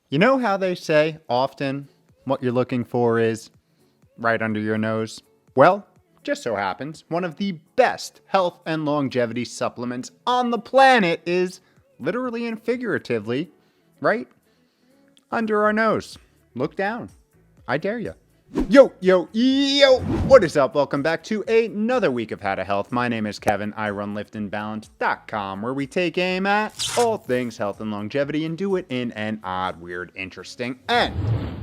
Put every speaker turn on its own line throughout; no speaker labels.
You know how they say often what you're looking for is right under your nose? Well, just so happens one of the best health and longevity supplements on the planet is literally and figuratively right under our nose. Look down. I dare you. Yo, yo, yo! What is up? Welcome back to another week of How to Health. My name is Kevin. I run liftandbalance.com, where we take aim at all things health and longevity and do it in an odd, weird, interesting, and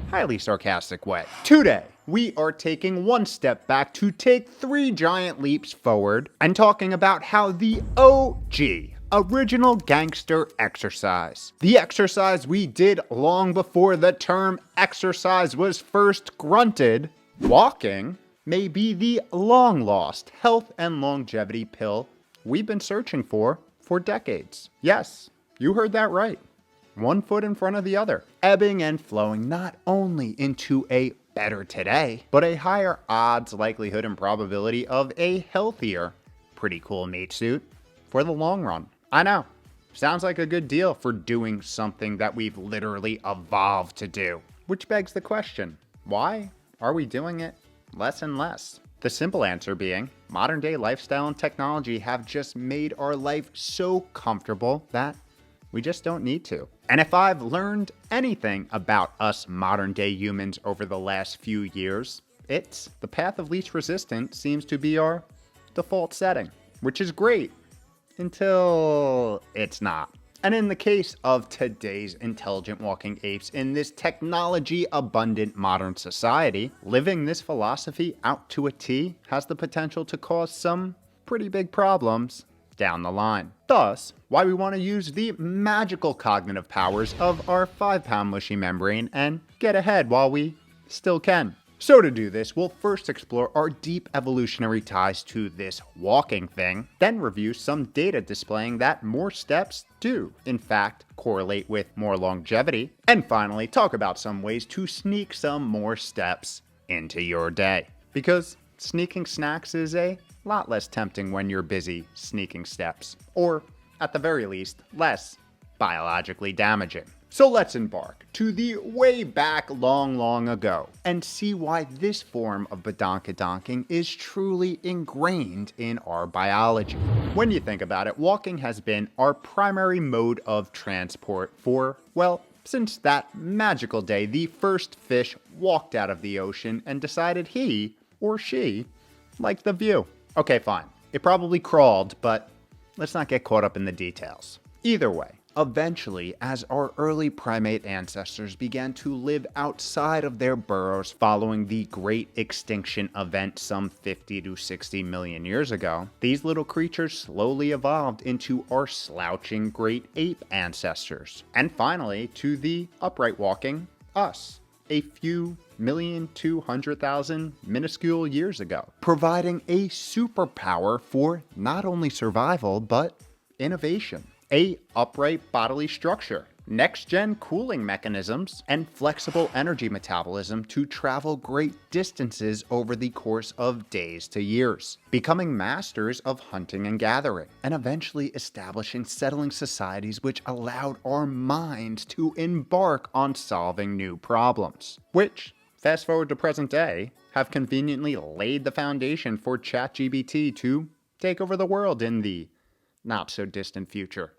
highly sarcastic way. Today, we are taking one step back to take three giant leaps forward and talking about how the OG original gangster exercise, the exercise we did long before the term exercise was first grunted, walking, may be the long-lost health and longevity pill we've been searching for decades. Yes, you heard that right. One foot in front of the other, ebbing and flowing not only into a better today, but a higher odds, likelihood, and probability of a healthier, pretty cool meat suit for the long run. I know, sounds like a good deal for doing something that we've literally evolved to do. Which begs the question, why are we doing it less and less? The simple answer being, modern day lifestyle and technology have just made our life so comfortable that we just don't need to. And if I've learned anything about us modern day humans over the last few years, it's the path of least resistance seems to be our default setting, which is great until it's not. And in the case of today's intelligent walking apes in this technology abundant modern society, living this philosophy out to a T has the potential to cause some pretty big problems down the line. Thus, why we want to use the magical cognitive powers of our 5-pound mushy membrane and get ahead while we still can. So to do this, we'll first explore our deep evolutionary ties to this walking thing, then review some data displaying that more steps do, in fact, correlate with more longevity, and finally talk about some ways to sneak some more steps into your day. Because sneaking snacks is a lot less tempting when you're busy sneaking steps, or at the very least, less biologically damaging. So let's embark to the way back long ago and see why this form of badonkadonking is truly ingrained in our biology. When you think about it, walking has been our primary mode of transport for, well, since that magical day the first fish walked out of the ocean and decided he or she liked the view. Okay, fine. It probably crawled, but let's not get caught up in the details. Either way, eventually, as our early primate ancestors began to live outside of their burrows following the Great Extinction event some 50 to 60 million years ago, these little creatures slowly evolved into our slouching great ape ancestors, and finally to the upright walking us, a few 1,200,000 minuscule years ago, providing a superpower for not only survival but innovation. A upright bodily structure, next-gen cooling mechanisms, and flexible energy metabolism to travel great distances over the course of days to years, becoming masters of hunting and gathering, and eventually establishing settling societies which allowed our minds to embark on solving new problems, which, fast forward to present day, have conveniently laid the foundation for ChatGPT to take over the world in the not-so-distant future.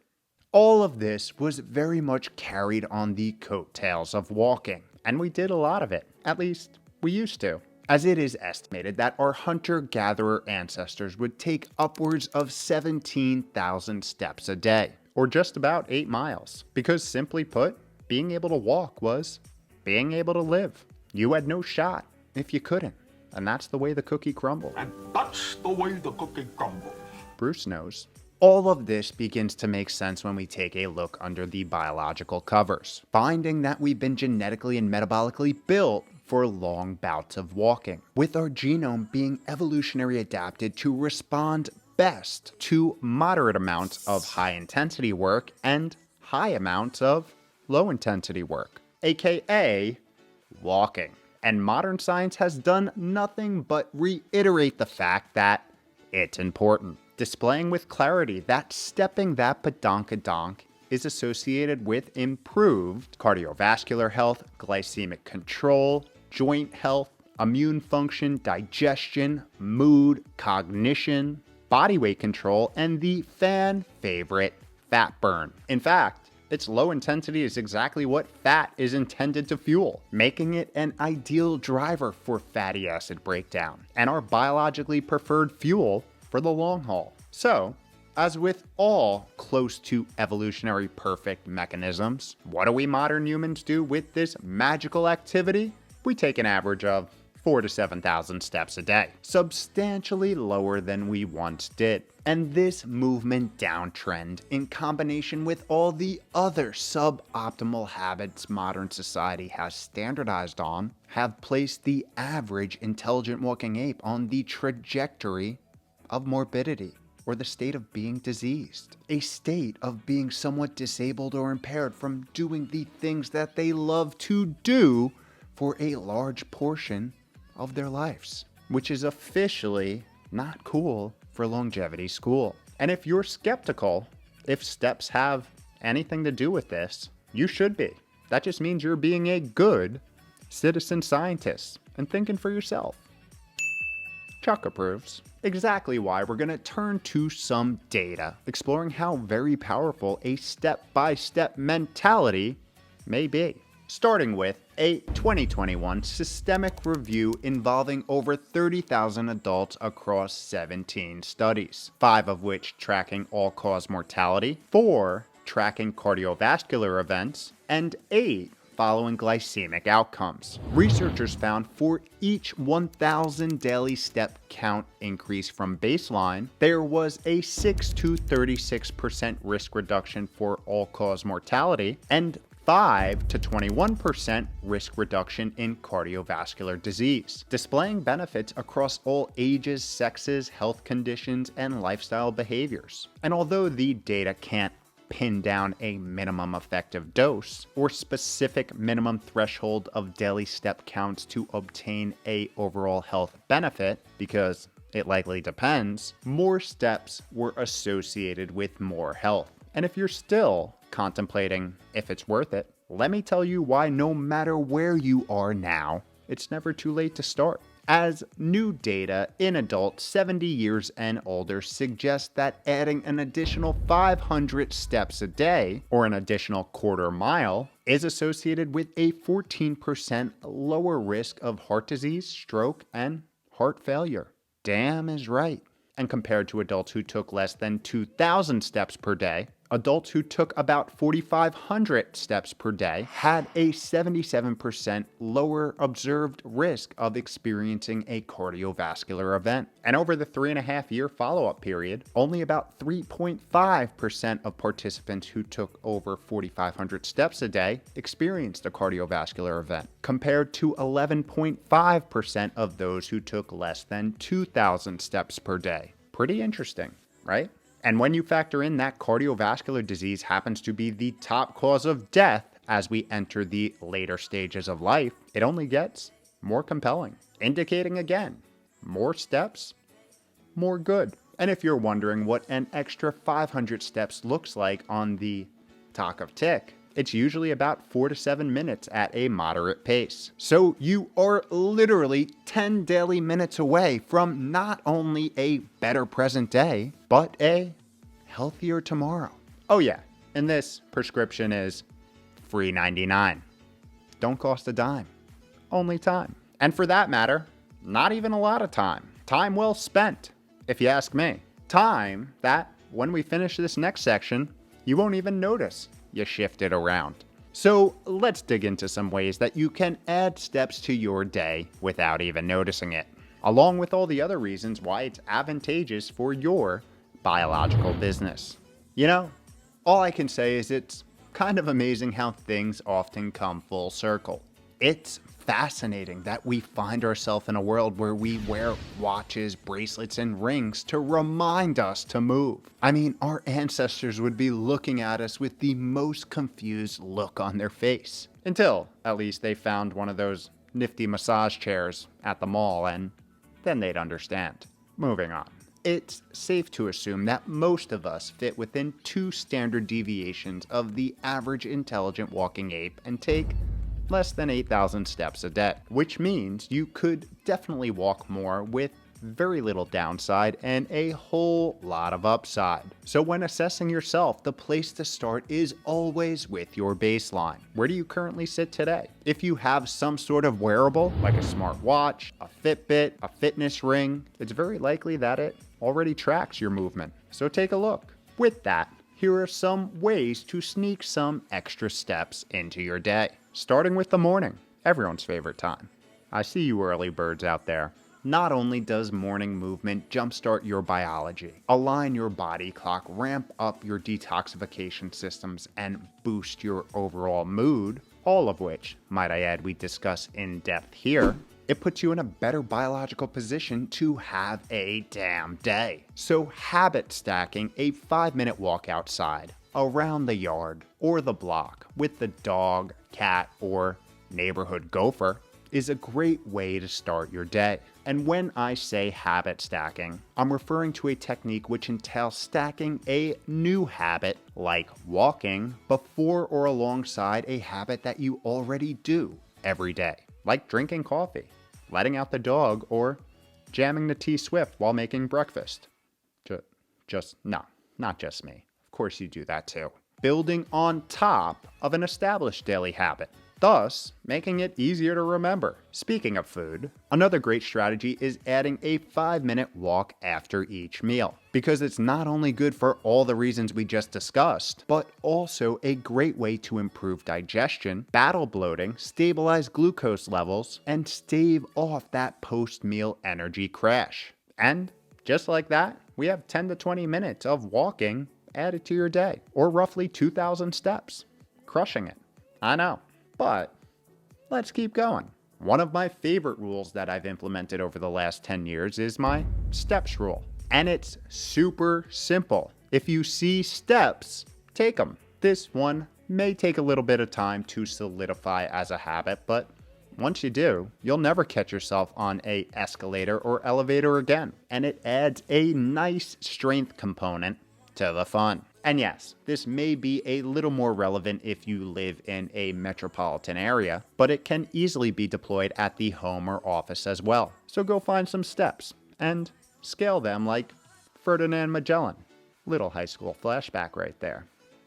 All of this was very much carried on the coattails of walking, and we did a lot of it, at least we used to, as it is estimated that our hunter-gatherer ancestors would take upwards of 17,000 steps a day, or just about 8 miles, because simply put, being able to walk was being able to live. You had no shot if you couldn't, and that's the way the cookie crumbled.
And that's the way the cookie crumbles.
Bruce knows. All of this begins to make sense when we take a look under the biological covers, finding that we've been genetically and metabolically built for long bouts of walking, with our genome being evolutionary adapted to respond best to moderate amounts of high-intensity work and high amounts of low-intensity work, aka walking. And modern science has done nothing but reiterate the fact that it's important, displaying with clarity that stepping that badonkadonk is associated with improved cardiovascular health, glycemic control, joint health, immune function, digestion, mood, cognition, body weight control, and the fan favorite, fat burn. In fact, its low intensity is exactly what fat is intended to fuel, making it an ideal driver for fatty acid breakdown and our biologically preferred fuel for the long haul. So, as with all close to evolutionary perfect mechanisms, what do we modern humans do with this magical activity? We take an average of 4,000 to 7,000 steps a day, substantially lower than we once did. And this movement downtrend, in combination with all the other suboptimal habits modern society has standardized on, have placed the average intelligent walking ape on the trajectory of morbidity, or the state of being diseased, a state of being somewhat disabled or impaired from doing the things that they love to do for a large portion of their lives, which is officially not cool for longevity school. And if you're skeptical if steps have anything to do with this, you should be. That just means you're being a good citizen scientist and thinking for yourself. Chuck approves. Exactly why we're going to turn to some data, exploring how very powerful a step-by-step mentality may be. Starting with a 2021 systemic review involving over 30,000 adults across 17 studies, 5 of which tracking all-cause mortality, 4 tracking cardiovascular events, and 8 following glycemic outcomes. Researchers found for each 1,000 daily step count increase from baseline, there was a 6 to 36% risk reduction for all-cause mortality and 5 to 21% risk reduction in cardiovascular disease, displaying benefits across all ages, sexes, health conditions, and lifestyle behaviors. And although the data can't pin down a minimum effective dose or specific minimum threshold of daily step counts to obtain a overall health benefit, because it likely depends, more steps were associated with more health. And if you're still contemplating if it's worth it, let me tell you why no matter where you are now, it's never too late to start. As new data in adults 70 years and older suggests that adding an additional 500 steps a day, or an additional quarter mile, is associated with a 14% lower risk of heart disease, stroke, and heart failure. Damn is right. And compared to adults who took less than 2,000 steps per day, adults who took about 4,500 steps per day had a 77% lower observed risk of experiencing a cardiovascular event. And over the 3.5-year follow-up period, only about 3.5% of participants who took over 4,500 steps a day experienced a cardiovascular event, compared to 11.5% of those who took less than 2,000 steps per day. Pretty interesting, right? And when you factor in that cardiovascular disease happens to be the top cause of death as we enter the later stages of life, it only gets more compelling, indicating again, more steps, more good. And if you're wondering what an extra 500 steps looks like on the Talk of Tick, it's usually about 4 to 7 minutes at a moderate pace. So you are literally 10 daily minutes away from not only a better present day, but a healthier tomorrow. Oh yeah, and this prescription is free 99. Don't cost a dime, only time. And for that matter, not even a lot of time. Time well spent, if you ask me. Time that, when we finish this next section, you won't even notice you shifted around. So let's dig into some ways that you can add steps to your day without even noticing it, along with all the other reasons why it's advantageous for your biological business. You know, all I can say is it's kind of amazing how things often come full circle. It's fascinating that we find ourselves in a world where we wear watches, bracelets, and rings to remind us to move. I mean, our ancestors would be looking at us with the most confused look on their face. Until, at least, they found one of those nifty massage chairs at the mall, and then they'd understand. Moving on. It's safe to assume that most of us fit within 2 standard deviations of the average intelligent walking ape and take less than 8,000 steps a day, which means you could definitely walk more with very little downside and a whole lot of upside. So when assessing yourself, the place to start is always with your baseline. Where do you currently sit today? If you have some sort of wearable, like a smartwatch, a Fitbit, a fitness ring, it's very likely that it already tracks your movement. So take a look. With that, here are some ways to sneak some extra steps into your day. Starting with the morning, everyone's favorite time. I see you early birds out there. Not only does morning movement jumpstart your biology, align your body clock, ramp up your detoxification systems, and boost your overall mood, all of which, might I add, we discuss in depth here, it puts you in a better biological position to have a damn day. So habit stacking a 5-minute walk outside, around the yard, or the block with the dog, cat, or neighborhood gopher is a great way to start your day. And when I say habit stacking, I'm referring to a technique which entails stacking a new habit, like walking, before or alongside a habit that you already do every day, like drinking coffee, letting out the dog, or jamming the T-Swift while making breakfast. Not just me. Of course you do that too. Building on top of an established daily habit, thus making it easier to remember. Speaking of food, another great strategy is adding a 5-minute walk after each meal, because it's not only good for all the reasons we just discussed, but also a great way to improve digestion, battle bloating, stabilize glucose levels, and stave off that post-meal energy crash. And just like that, we have 10 to 20 minutes of walking added to your day, or roughly 2,000 steps. Crushing it. I know. But let's keep going. One of my favorite rules that I've implemented over the last 10 years is my steps rule. And it's super simple. If you see steps, take them. This one may take a little bit of time to solidify as a habit, but once you do, you'll never catch yourself on an escalator or elevator again. And it adds a nice strength component to the fun. And yes, this may be a little more relevant if you live in a metropolitan area, but it can easily be deployed at the home or office as well. So go find some steps and scale them like Ferdinand Magellan. Little high school flashback right there.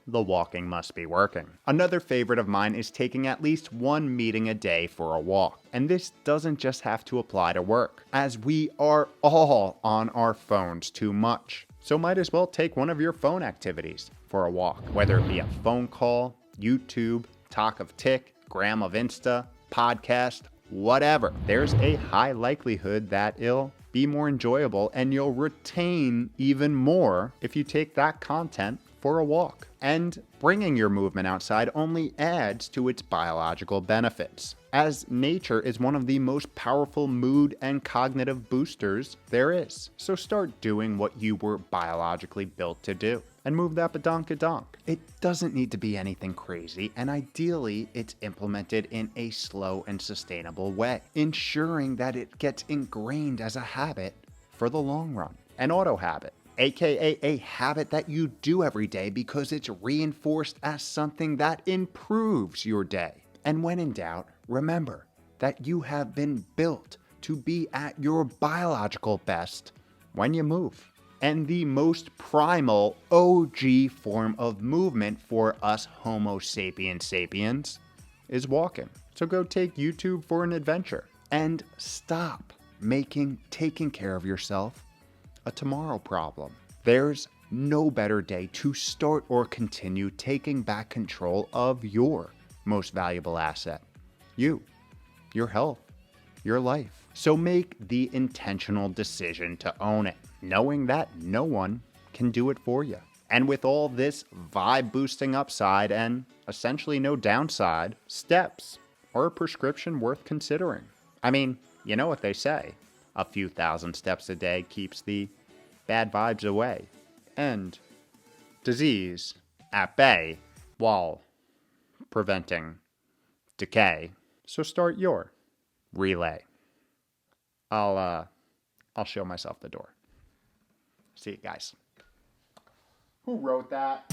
The walking must be working. Another favorite of mine is taking at least one meeting a day for a walk. And this doesn't just have to apply to work, as we are all on our phones too much. So might as well take one of your phone activities for a walk, whether it be a phone call, YouTube, Talk of Tick, Gram of Insta, podcast, whatever. There's a high likelihood that it'll be more enjoyable and you'll retain even more if you take that content for a walk. And bringing your movement outside only adds to its biological benefits, as nature is one of the most powerful mood and cognitive boosters there is. So start doing what you were biologically built to do and move that badonkadonk. It doesn't need to be anything crazy, and ideally it's implemented in a slow and sustainable way, ensuring that it gets ingrained as a habit for the long run. An auto habit, aka a habit that you do every day because it's reinforced as something that improves your day. And when in doubt, remember that you have been built to be at your biological best when you move. And the most primal OG form of movement for us Homo sapiens sapiens is walking. So go take YouTube for an adventure and stop making taking care of yourself a tomorrow problem. There's no better day to start or continue taking back control of your most valuable asset, you, your health, your life. So make the intentional decision to own it, knowing that no one can do it for you. And with all this vibe boosting upside and essentially no downside, steps are a prescription worth considering. I mean, you know what they say, a few thousand steps a day keeps the bad vibes away and disease at bay while preventing decay. So start your relay. I'll show myself the door. See you guys. Who wrote that?